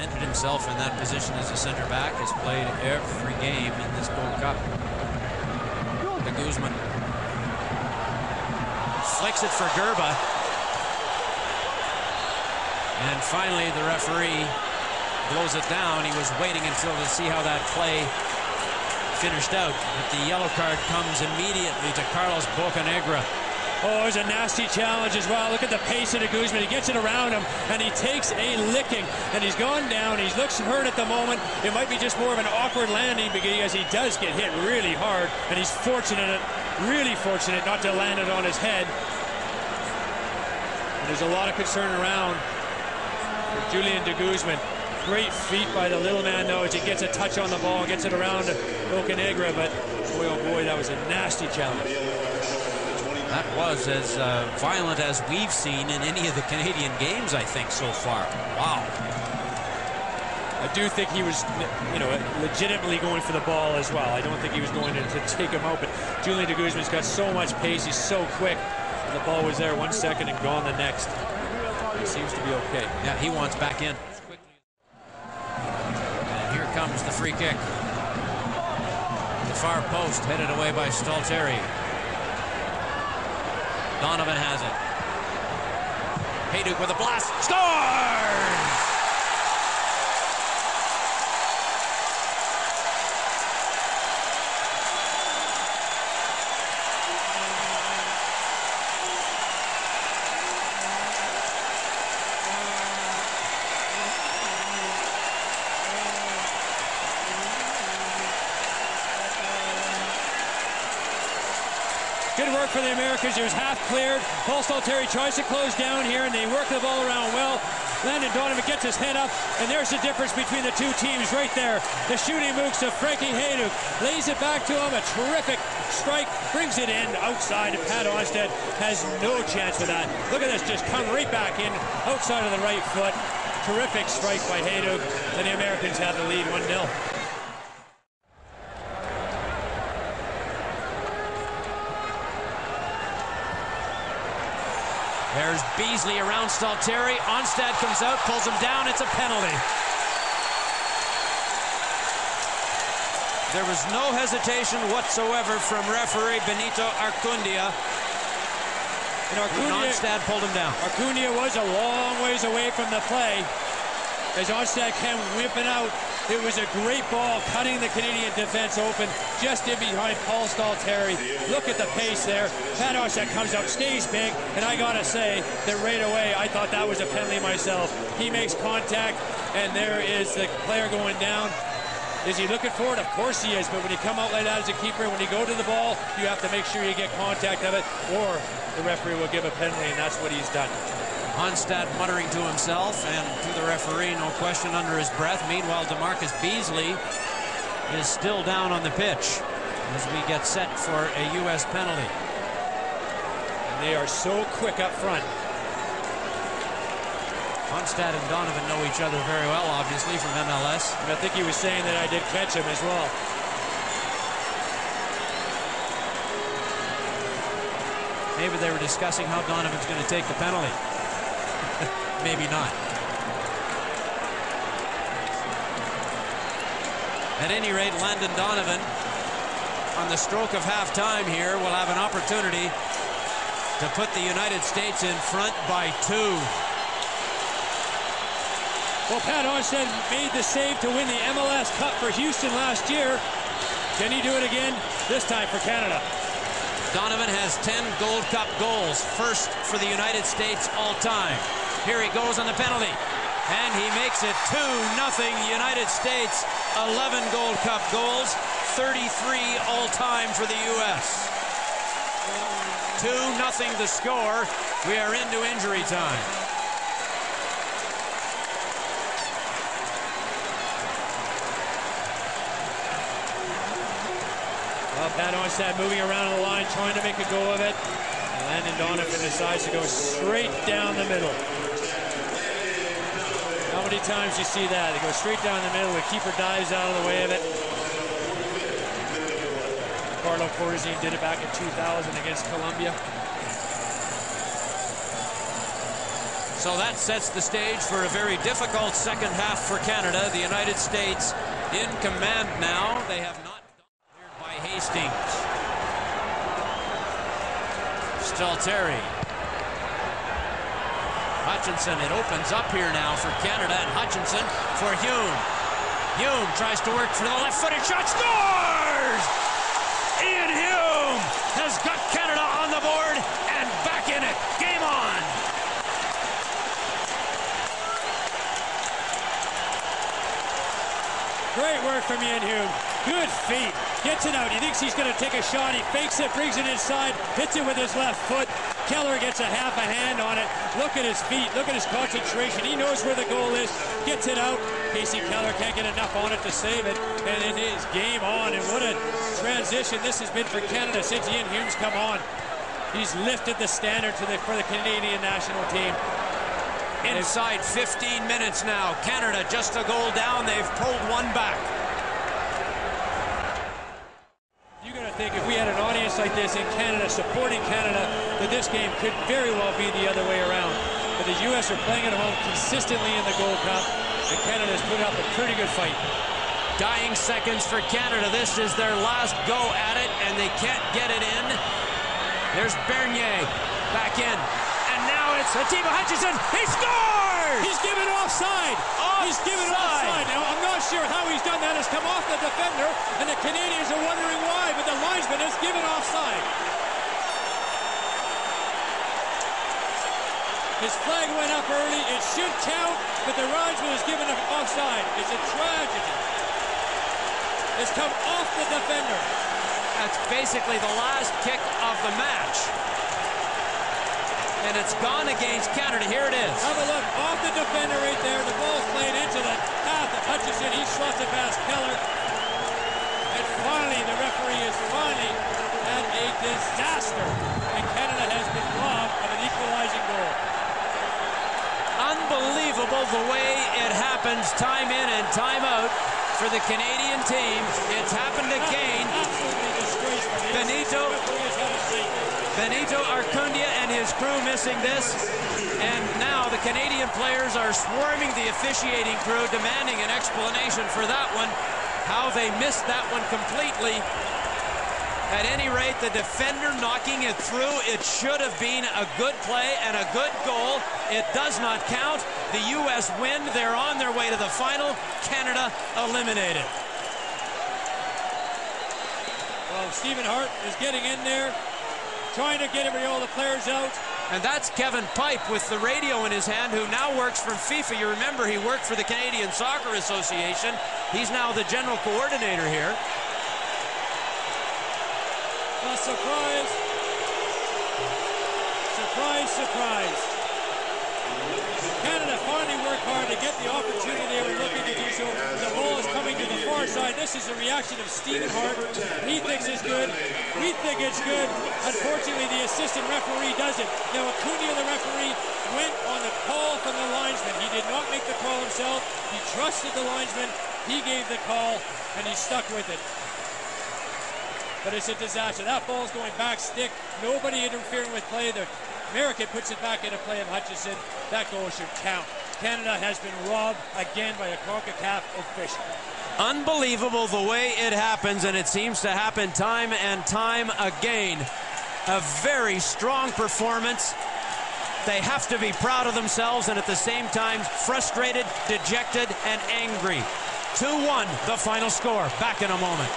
cemented himself in that position as a center back, has played every game in this Gold Cup. De Guzman flicks it for Gerba. And finally the referee blows it down. He was waiting until to see how that play finished out. But the yellow card comes immediately to Carlos Bocanegra. Oh, it was a nasty challenge as well. Look at the pace of De Guzman. He gets it around him, and he takes a licking, and he's gone down. He looks hurt at the moment. It might be just more of an awkward landing because he does get hit really hard, and he's fortunate, really fortunate not to land it on his head. And there's a lot of concern around for Julian De Guzman. Great feet by the little man, though, as he gets a touch on the ball, gets it around Bocanegra, but boy, oh boy, that was a nasty challenge. That was as violent as we've seen in any of the Canadian games, I think, so far. Wow. I do think he was, legitimately going for the ball as well. I don't think he was going to take him out, but Julian De Guzman's got so much pace. He's so quick. And the ball was there 1 second and gone the next. He seems to be okay. Yeah, he wants back in. And here comes the free kick. The far post, headed away by Stalteri. Donovan has it. Hejduk with a blast. Scores! Good work for the Americans. It was half cleared. Paul Stalteri tries to close down here, and they work the ball around well. Landon Donovan gets his head up, and there's the difference between the two teams right there. The shooting moves to Frankie Hejduk. Lays it back to him. A terrific strike. Brings it in outside, and Pat Onstad has no chance with that. Look at this. Just come right back in outside of the right foot. Terrific strike by Hejduk, and the Americans have the lead 1-0. There's Beasley around Stalteri. Onstad comes out, pulls him down. It's a penalty. There was no hesitation whatsoever from referee Benito Arcundia. Onstad pulled him down. Arcundia was a long ways away from the play. As Onstad came whipping out, it was a great ball, cutting the Canadian defense open, just in behind Paul Stalteri. Look at the pace there. Pat Onstad comes out, stays big, and I gotta say that right away, I thought that was a penalty myself. He makes contact, and there is the player going down. Is he looking for it? Of course he is, but when you come out like that as a keeper, when you go to the ball, you have to make sure you get contact of it, or the referee will give a penalty, and that's what he's done. Onstad muttering to himself and to the referee, no question, under his breath. Meanwhile, DeMarcus Beasley is still down on the pitch as we get set for a U.S. penalty. And they are so quick up front. Onstad and Donovan know each other very well, obviously, from MLS. And I think he was saying that I did catch him as well. Maybe they were discussing how Donovan's going to take the penalty. Maybe not. At any rate, Landon Donovan, on the stroke of halftime here, will have an opportunity to put the United States in front by 2. Well, Pat Onstad made the save to win the MLS Cup for Houston last year. Can he do it again? This time for Canada. Donovan has 10 Gold Cup goals, first for the United States all time. Here he goes on the penalty, and he makes it 2-0 United States. 11 Gold Cup goals, 33 all time for the U.S. 2-0 the score. We are into injury time. Well, Pat Onstad moving around the line, trying to make a go of it. Landon Donovan decides to go straight down the middle. How many times you see that? They go straight down the middle, the keeper dives out of the way of it. Carlo Corzine did it back in 2000 against Colombia. So that sets the stage for a very difficult second half for Canada. The United States in command now. They have not cleared by Hastings. Stalteri. Hutchinson. It opens up here now for Canada, and Hutchinson for Hume. Hume tries to work for the left-footed shot. Scores! Ian Hume has got Canada on the board and back in it. Game on. Great work from Ian Hume. Good feet. Gets it out. He thinks he's going to take a shot. He fakes it, brings it inside, hits it with his left foot. Keller gets a half a hand on it. Look at his feet. Look at his concentration. He knows where the goal is. Gets it out. Casey Keller can't get enough on it to save it. And it is game on. And what a transition this has been for Canada since Ian Hume's come on. He's lifted the standard for the Canadian national team. Inside 15 minutes now. Canada just a goal down. They've pulled one back. You're going to think if we had an audience like this in Canada supporting Canada, that this game could very well be the other way around. But the U.S. are playing at home consistently in the Gold Cup, and Canada's put up a pretty good fight. Dying seconds for Canada. This is their last go at it, and they can't get it in. There's Bernier back in. And now it's Atiba Hutchinson. He scores! He's given offside. He's given offside. Now, I'm not sure how he's done that. It's come off the defender, and the Canadians are wondering why, but the linesman has given offside. His flag went up early. It should count, but the linesman has given offside. It's a tragedy. It's come off the defender. That's basically the last kick of the match. And it's gone against Canada. Here it is. Have a look. Off the defender right there. The ball's played into the path of Hutchinson. He slots it past Keller. And finally, the referee has finally had a disaster. And Canada has been robbed of an equalizing goal. Unbelievable the way it happens time in and time out for the Canadian team. It's happened again. Absolutely disgraceful. Benito Arcundia and his crew missing this, and now the Canadian players are swarming the officiating crew, demanding an explanation for that one, how they missed that one completely. At any rate, the defender knocking it through, it should have been a good play and a good goal. It does not count. The U.S. win. They're on their way to the final. Canada eliminated. Well, Stephen Hart is getting in there, trying to get all the players out. And that's Kevin Pipe with the radio in his hand, who now works for FIFA. You remember he worked for the Canadian Soccer Association. He's now the general coordinator here. A surprise. Surprise, surprise. Canada finally worked hard to get the opportunity they were looking to do so. The ball is coming to the far side. This is a reaction of Stephen Hart. He thinks it's good. We think it's good. Unfortunately, the assistant referee doesn't. Now, Acuna, the referee, went on the call from the linesman. He did not make the call himself. He trusted the linesman. He gave the call, and he stuck with it. But it's a disaster. That ball's going back stick. Nobody interfering with play. The American puts it back into play of Hutchinson. That goal should count. Canada has been robbed again by a CONCACAF official. Unbelievable the way it happens, and it seems to happen time and time again. A very strong performance. They have to be proud of themselves, and at the same time frustrated, dejected, and angry. 2-1, the final score. Back in a moment.